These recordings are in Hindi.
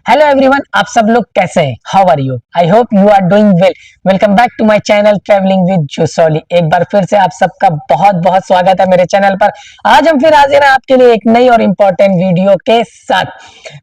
हेलो एवरीवन, आप सब लोग कैसे हैं? How are you? I hope you are doing well. Welcome back to my channel travelling with Josoli. एक बार फिर से आप सबका बहुत बहुत स्वागत है मेरे चैनल पर। आज हम फिर हाजिर हैं आपके लिए एक नई और इम्पोर्टेंट वीडियो के साथ।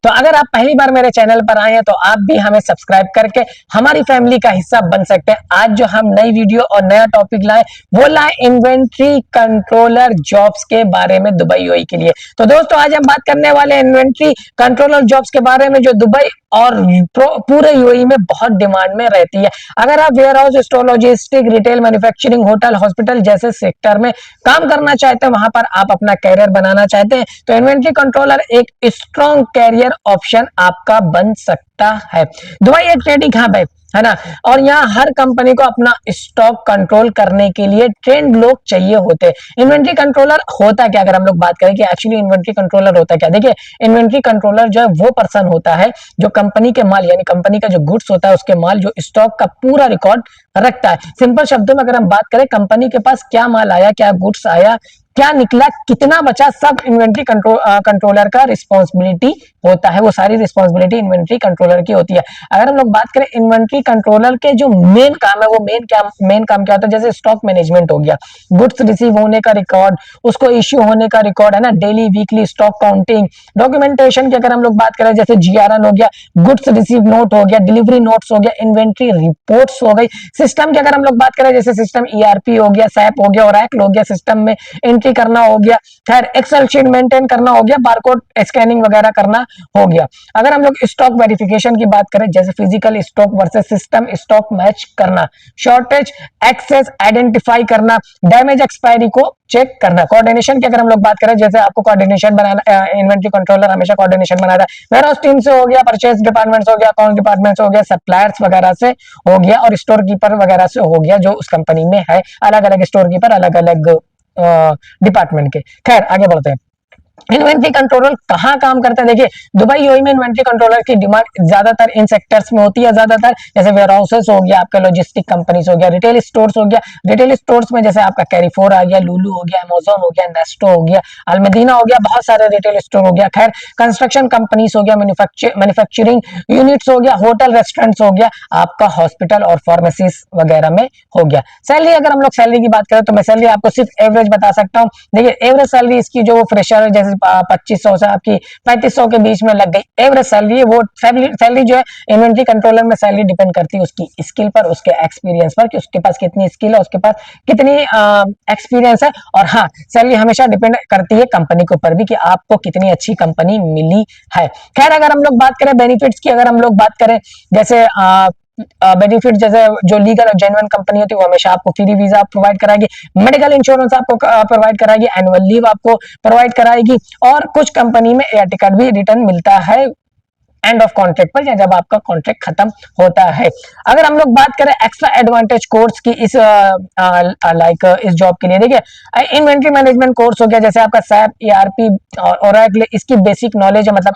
तो अगर आप पहली बार मेरे चैनल पर आए हैं तो आप भी हमें सब्सक्राइब करके हमारी फैमिली का हिस्सा बन सकते हैं। आज जो हम नई वीडियो और नया टॉपिक लाए वो लाए इन्वेंट्री कंट्रोलर जॉब्स के बारे में दुबई यूएई के लिए। तो दोस्तों आज हम बात करने वाले हैं इन्वेंट्री कंट्रोलर जॉब्स के बारे में जो दुबई और पूरे यूएई में बहुत डिमांड में रहती है। अगर आप warehouse, store, logistic, retail, manufacturing, hotel, hospital जैसे सेक्टर में काम करना चाहते हैं, वहां पर आप अपना कैरियर बनाना चाहते हैं तो इन्वेंट्री कंट्रोलर एक स्ट्रॉन्ग कैरियर ऑप्शन आपका बन सकता है। दुबई एक ट्रेडिंग हब है ना, और यहाँ हर कंपनी को अपना स्टॉक कंट्रोल करने के लिए ट्रेंड लोग चाहिए होते हैं। इन्वेंट्री कंट्रोलर होता क्या, अगर हम लोग बात करें कि एक्चुअली इन्वेंट्री कंट्रोलर होता क्या, देखिए इन्वेंट्री कंट्रोलर जो है वो पर्सन होता है जो कंपनी के माल यानी कंपनी का जो गुड्स होता है उसके माल जो स्टॉक का पूरा रिकॉर्ड रखता है। सिंपल शब्दों में अगर हम बात करें कंपनी के पास क्या माल आया, क्या गुड्स आया, क्या निकला, कितना बचा, सब इन्वेंट्री कंट्रोलर का रिस्पॉन्सिबिलिटी होता है। वो सारी रिस्पॉन्सिबिलिटी इन्वेंट्री कंट्रोलर की होती है। अगर हम लोग बात करें इन्वेंट्री कंट्रोलर के जो मेन काम है वो मेन काम क्या होता है, जैसे स्टॉक मैनेजमेंट हो गया, गुड्स रिसीव होने का रिकॉर्ड, उसको इश्यू होने का रिकॉर्ड है ना, daily weekly stock counting, documentation की अगर हम लोग बात करें जैसे जीआरएन हो गया, गुड्स रिसीव नोट हो गया, डिलीवरी नोट्स हो गया, इन्वेंट्री रिपोर्ट्स हो गई। सिस्टम की अगर हम लोग बात करें जैसे सिस्टम ईआरपी हो गया, सैप हो गया, ओरेकल हो गया, सिस्टम में एंट्री करना हो गया, खैर एक्सेल शीट मेंटेन करना हो गया, बारकोड स्कैनिंग वगैरह करना हो गया। अगर हम लोग स्टॉक वेरिफिकेशन की बात करें जैसे physical stock versus system stock match करना, शॉर्टेज एक्सेस आइडेंटिफाई करना, डैमेज एक्सपायरी को चेक करना। कोऑर्डिनेशन की अगर हम लोग बात करें जैसे आपको कोऑर्डिनेशन बनाना, इन्वेंट्री कंट्रोलर हमेशा कोऑर्डिनेशन बनाता है, वेयरहाउस टीम से हो गया, परचेज डिपार्टमेंट से हो गया, अकाउंट डिपार्टमेंट से हो गया, सप्लायर्स वगैरह से हो गया और स्टोर कीपर वगैरह से हो गया जो उस कंपनी में है। अलग अलग स्टोर कीपर अलग अलग डिपार्टमेंट के। खैर आगे बढ़ते हैं। इन्वेंट्री कंट्रोलर कहाँ काम करता है, देखिए दुबई यूएई में इन्वेंट्री कंट्रोलर की डिमांड ज्यादातर इन सेक्टर्स में होती है, ज्यादातर जैसे वेयर हाउसेस हो गया, आपका लॉजिस्टिक कंपनीज हो गया, रिटेल स्टोर्स हो गया, रिटेल स्टोर्स में जैसे आपका कैरीफोर आ गया, लुलु हो गया, अमेज़न हो गया, नेस्टो हो गया, अल्मदीना हो गया, बहुत सारे रिटेल स्टोर हो गया। खैर कंस्ट्रक्शन कंपनीज हो गया, मैन्युफैक्चरिंग यूनिट्स हो गया, होटल रेस्टोरेंट्स हो गया, आपका हॉस्पिटल और फार्मेसीज वगैरह में हो गया। सैलरी अगर हम लोग सैलरी की बात करें तो मैं सैलरी आपको सिर्फ एवरेज बता सकता हूँ। देखिए एवरेज सैलरी इसकी जो फ्रेशर जैसे 2500 से आपकी 3500 के बीच में लग गई एवरेज सैलरी है। वो सैलरी जो है इन्वेंट्री कंट्रोलर में सैलरी डिपेंड करती है उसकी स्किल पर, उसके एक्सपीरियंस पर कि उसके पास कितनी स्किल है, उसके पास कितनी एक्सपीरियंस है। और हाँ, सैलरी हमेशा डिपेंड करती है कंपनी के ऊपर भी कि आपको कितनी अच्छी कंपनी मिली है। खैर अगर हम लोग बात करें बेनिफिट्स की, अगर हम लोग बात करें जैसे बेनिफिट जैसे जो लीगल और जेन्युइन कंपनी होती है वो हमेशा आपको फ्री वीजा प्रोवाइड कराएगी, मेडिकल इंश्योरेंस आपको प्रोवाइड कराएगी, एनुअल लीव आपको प्रोवाइड कराएगी और कुछ कंपनी में एयर टिकट भी रिटर्न मिलता है एंड ऑफ कॉन्ट्रैक्ट पर या जब आपका कॉन्ट्रैक्ट खत्म होता है। अगर हम लोग बात करें एक्स्ट्रा एडवांटेज कोर्स की इस इस जॉब के लिए, देखिए इन्वेंट्री मैनेजमेंट कोर्स हो गया, जैसे आपका सैप, ईआरपी और ओरेकल, इसकी बेसिक नॉलेज है, मतलब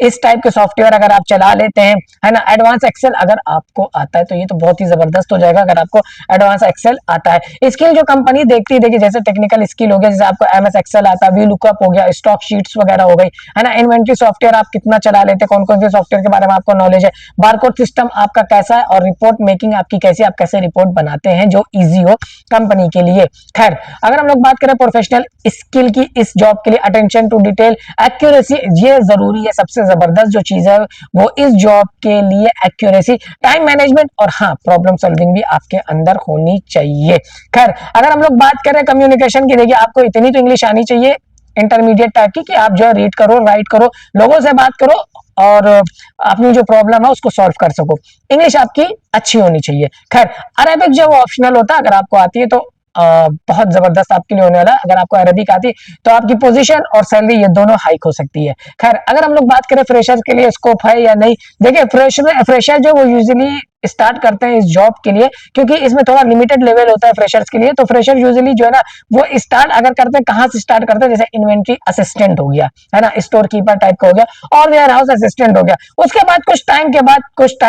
इस टाइप के सॉफ्टवेयर अगर आप चला लेते हैं है ना। एडवांस एक्सेल अगर आपको आता है तो ये तो बहुत ही जबरदस्त हो जाएगा अगर आपको एडवांस एक्सेल आता है। स्किल जो कंपनी देखती है, देखिए जैसे टेक्निकल स्किल हो गया, जैसे आपको एमएस एक्सेल आता है, वी लुकअप हो गया, स्टॉक शीट्स वगैरह हो गई है ना। इन्वेंट्री सॉफ्टवेयर आप कितना चला लेते हैं, कौन से सॉफ्टवेयर के बारे में आपको नॉलेज है, बारकोड सिस्टम आपका कैसा है और रिपोर्ट मेकिंग आपकी कैसी, आप कैसे रिपोर्ट बनाते हैं जो इजी हो कंपनी के लिए। खैर अगर हम लोग बात करें प्रोफेशनल स्किल की इस जॉब के लिए, अटेंशन टू डिटेल, एक्यूरेसी ये जरूरी है। सबसे जबरदस्त जो चीज है वो इस जॉब के लिए एक्यूरेसी, टाइम मैनेजमेंट और हाँ प्रॉब्लम सॉल्विंग भी आपके अंदर होनी चाहिए। खैर अगर हम लोग बात करें कम्युनिकेशन की, देखिए आपको इतनी तो इंग्लिश आनी चाहिए इंटरमीडिएट टाइप की कि आप जो है रीड करो, राइट करो, लोगों से बात करो और अपनी जो प्रॉब्लम है उसको सॉल्व कर सको। इंग्लिश आपकी अच्छी होनी चाहिए। खैर अरेबिक जो ऑप्शनल होता है, अगर आपको आती है तो बहुत जबरदस्त आपके लिए होने वाला है। अगर आपको अरबिक आती है तो आपकी पोजीशन और सैलरी ये दोनों हाइक हो सकती है। खैर अगर हम लोग बात करें फ्रेशर के लिए स्कोप है या नहीं, देखिए फ्रेशर जो वो यूजुअली स्टार्ट करते हैं इस जॉब के लिए, क्योंकि इसमें थोड़ा लिमिटेड लेवल होता है फ्रेशर्स के लिए। तो फ्रेशर यूजुअली जो है ना वो स्टार्ट अगर करते हैं, कहाँ से स्टार्ट करते हैं, जैसे इन्वेंट्री असिस्टेंट हो गया है ना, स्टोर कीपर टाइप का हो गया और वेयर हाउस असिस्टेंट हो गया। उसके बाद कुछ टाइम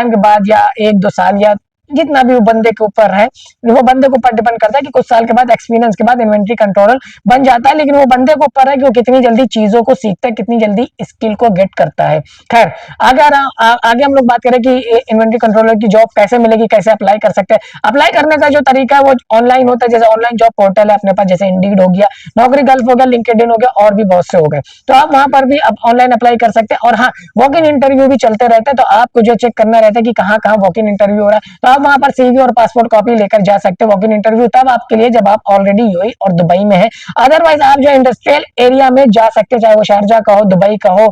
के बाद या 1-2 साल या जितना भी वो बंदे के ऊपर है, वो बंदे के ऊपर डिपेंड करता है कि कुछ साल के बाद एक्सपीरियंस के बाद इन्वेंट्री कंट्रोलर बन जाता है, लेकिन वो बंदे के ऊपर है कि वो कितनी जल्दी चीजों को सीखता है, कितनी जल्दी स्किल को गेट करता है। खैर, अगर आगे हम लोग बात करें कि इन्वेंट्री कंट्रोलर की जॉब कैसे मिलेगी, कैसे अप्लाई कर सकते हैं। अप्लाई करने का जो तरीका है वो ऑनलाइन होता है, जैसे ऑनलाइन जॉब पोर्टल है अपने पास, जैसे इंडीड हो गया, नौकरी गल्फ हो गया, लिंक्डइन हो गया, और भी बहुत से हो गए। तो आप वहां पर भी ऑनलाइन अप्लाई कर सकते हैं। और हाँ, वॉक इन इंटरव्यू भी चलते रहते हैं, तो आपको जो चेक करना रहता है कि कहाँ कहाँ वॉक इन इंटरव्यू हो रहा है, तो आप वहां पर सीवी और पासपोर्ट कॉपी लेकर जा सकते हैं। वॉक इन इंटरव्यू तब आपके लिए जब आप ऑलरेडी यूएई और दुबई में है। अदरवाइज आप जो इंडस्ट्रियल एरिया में जा सकते हैं, चाहे वो शारजा का हो, दुबई का हो,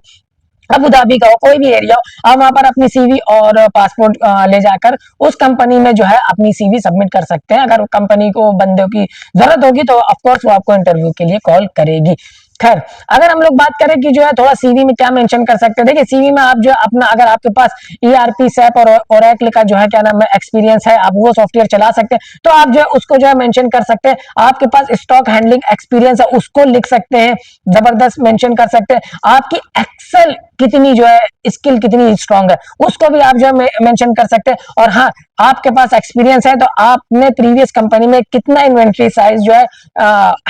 अबू धाबी का हो, कोई भी एरिया हो, आप वहां पर अपनी सीवी और पासपोर्ट ले जाकर उस कंपनी में जो है अपनी सीवी सबमिट कर सकते हैं। अगर कंपनी को बंदों की जरूरत होगी तो ऑफकोर्स वो आपको इंटरव्यू के लिए कॉल करेगी। खैर, अगर हम लोग बात करें कि जो है थोड़ा सीवी में क्या मेंशन कर सकते हैं, देखिए सीवी में आप जो है अपना, अगर आपके पास ईआरपी, सैप और ओरेकल का जो है क्या नाम है एक्सपीरियंस है, आप वो सॉफ्टवेयर चला सकते हैं, तो आप जो है उसको जो है मेंशन कर सकते हैं। आपके पास स्टॉक हैंडलिंग एक्सपीरियंस है, उसको लिख सकते हैं, जबरदस्त मेंशन कर सकते हैं। आपकी एक्सेल कितनी जो है स्किल कितनी स्ट्रांग है, उसको भी आप जो है मेंशन कर सकते हैं। और हाँ, आपके पास एक्सपीरियंस है तो आपने प्रीवियस कंपनी में कितना इन्वेंट्री साइज जो है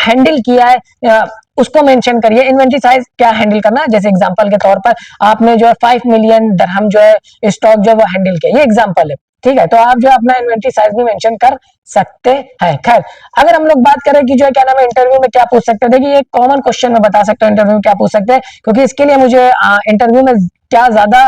हैंडल किया है, उसको मेंशन करिए। इन्वेंट्री साइज क्या हैंडल करना है, जैसे एग्जांपल के तौर पर आपने जो है 5 मिलियन दरहम जो है स्टॉक जो है वो हैंडल किया, ये एग्जांपल है, ठीक है। तो आप जो अपना इन्वेंट्री साइज भी मेंशन कर सकते हैं। खैर, अगर हम लोग बात करें कि जो है क्या नाम है इंटरव्यू में क्या पूछ सकते हैं, देखिए ये कॉमन क्वेश्चन में बता सकता हूँ इंटरव्यू में क्या पूछ सकते हैं, क्योंकि इसके लिए मुझे इंटरव्यू में क्या ज्यादा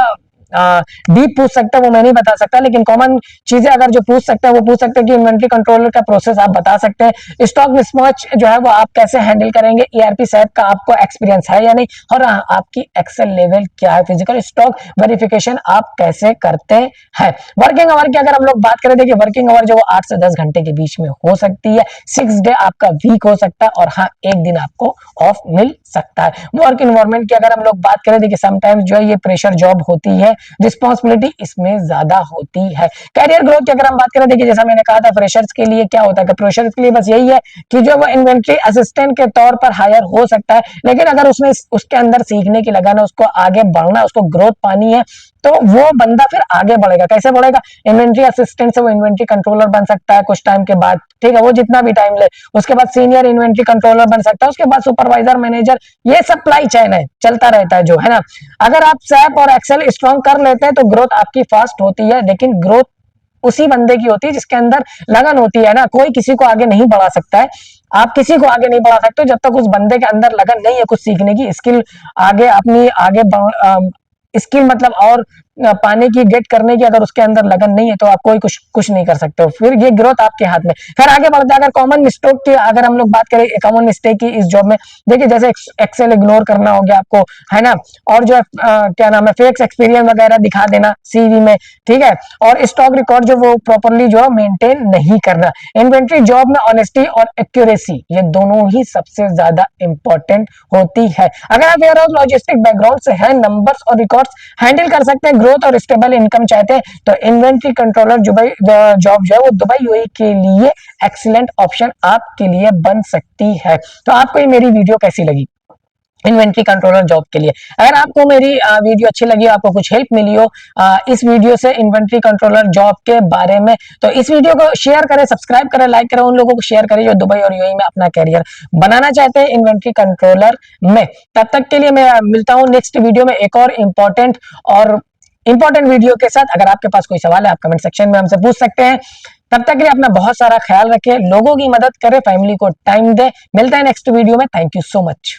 डीप पूछ सकता है वो मैं नहीं बता सकता, लेकिन कॉमन चीजें अगर जो पूछ सकते हैं वो पूछ सकते हैं कि इन्वेंट्री कंट्रोलर का प्रोसेस आप बता सकते हैं, स्टॉक मिसमैच जो है वो आप कैसे हैंडल करेंगे, ईआरपी सैप का आपको एक्सपीरियंस है या नहीं, और आपकी एक्सेल लेवल क्या है, फिजिकल स्टॉक वेरिफिकेशन आप कैसे करते हैं। वर्किंग आवर की अगर हम लोग बात करें, देखिए वर्किंग आवर जो 8 से 10 घंटे के बीच में हो सकती है, 6 डे आपका वीक हो सकता है, और हाँ, एक दिन आपको ऑफ मिल सकता है। वर्क इन्वायरमेंट की अगर हम लोग बात करें, देखिए समटाइम्स जो है ये प्रेशर जॉब होती है, रिस्पॉन्सिबिलिटी इसमें ज्यादा होती है। कैरियर ग्रोथ की अगर हम बात करें, देखिए जैसा मैंने कहा था फ्रेशर्स के लिए क्या होता है, फ्रेशर्स के लिए बस यही है कि जो वो इन्वेंट्री असिस्टेंट के तौर पर हायर हो सकता है, लेकिन अगर उसमें उसके अंदर सीखने की लगन है, उसको आगे बढ़ना, उसको ग्रोथ पानी है, तो वो बंदा फिर आगे बढ़ेगा। कैसे बढ़ेगा, इन्वेंट्री असिस्टेंट से वो इन्वेंट्री कंट्रोलर बन सकता है कुछ टाइम के बाद, ठीक है, वो जितना भी टाइम ले। उसके बाद सीनियर इन्वेंट्री कंट्रोलर बन सकता है, उसके बाद सुपरवाइजर, मैनेजर, ये सप्लाई चेन है, चलता रहता है जो है ना। अगर आप सैप और एक्सेल स्ट्रॉन्ग कर लेते हैं तो ग्रोथ आपकी फास्ट होती है, लेकिन ग्रोथ उसी बंदे की होती है जिसके अंदर लगन होती है ना। कोई किसी को आगे नहीं बढ़ा सकता है, आप किसी को आगे नहीं बढ़ा सकते जब तक उस बंदे के अंदर लगन नहीं है कुछ सीखने की, स्किल आगे अपनी स्किल मतलब और पाने की, गेट करने की अगर उसके अंदर लगन नहीं है तो आप कोई कुछ नहीं कर सकते हो, फिर ये ग्रोथ आपके हाथ में। फिर आगे बढ़ते हैं, अगर कॉमन मिस्टेक की अगर हम लोग बात करें, कॉमन मिस्टेक की इस जॉब में, देखिए जैसे एक्सेल इग्नोर करना हो गया आपको, है ना, और जो क्या नाम है फेक एक्सपीरियंस वगैरह दिखा देना सीवी में, ठीक है, और स्टॉक रिकॉर्ड जो वो प्रॉपरली जो मेंटेन नहीं करना। इन्वेंट्री जॉब में ऑनेस्टी और एक्यूरेसी ये दोनों ही सबसे ज्यादा इंपॉर्टेंट होती है। अगर आप वेयर हाउस लॉजिस्टिक बैकग्राउंड से है, नंबर्स और रिकॉर्ड्स हैंडल कर सकते हैं, ग्रोथ और स्टेबल इनकम चाहते हैं, तो इन्वेंट्री कंट्रोलर जॉब जो है वो दुबई यूएई के लिए एक्सीलेंट ऑप्शन आपके लिए बन सकती है। तो आपको ये मेरी वीडियो कैसी लगी इन्वेंट्री कंट्रोलर जॉब के लिए? अगर आपको मेरी वीडियो अच्छी लगी, आपको कुछ हेल्प मिली हो इस वीडियो से इन्वेंट्री कंट्रोलर जॉब के बारे में, तो इस वीडियो को शेयर करें, सब्सक्राइब करें, लाइक करें, उन लोगों को शेयर करें जो दुबई और यूएई में अपना कैरियर बनाना चाहते हैं इन्वेंट्री कंट्रोलर में। तब तक के लिए मैं मिलता हूं नेक्स्ट वीडियो में एक और इंपॉर्टेंट वीडियो के साथ। अगर आपके पास कोई सवाल है आप कमेंट सेक्शन में हमसे पूछ सकते हैं। तब तक के लिए अपना बहुत सारा ख्याल रखें, लोगों की मदद करें, फैमिली को टाइम दे। मिलते हैं नेक्स्ट वीडियो में। Thank you so much.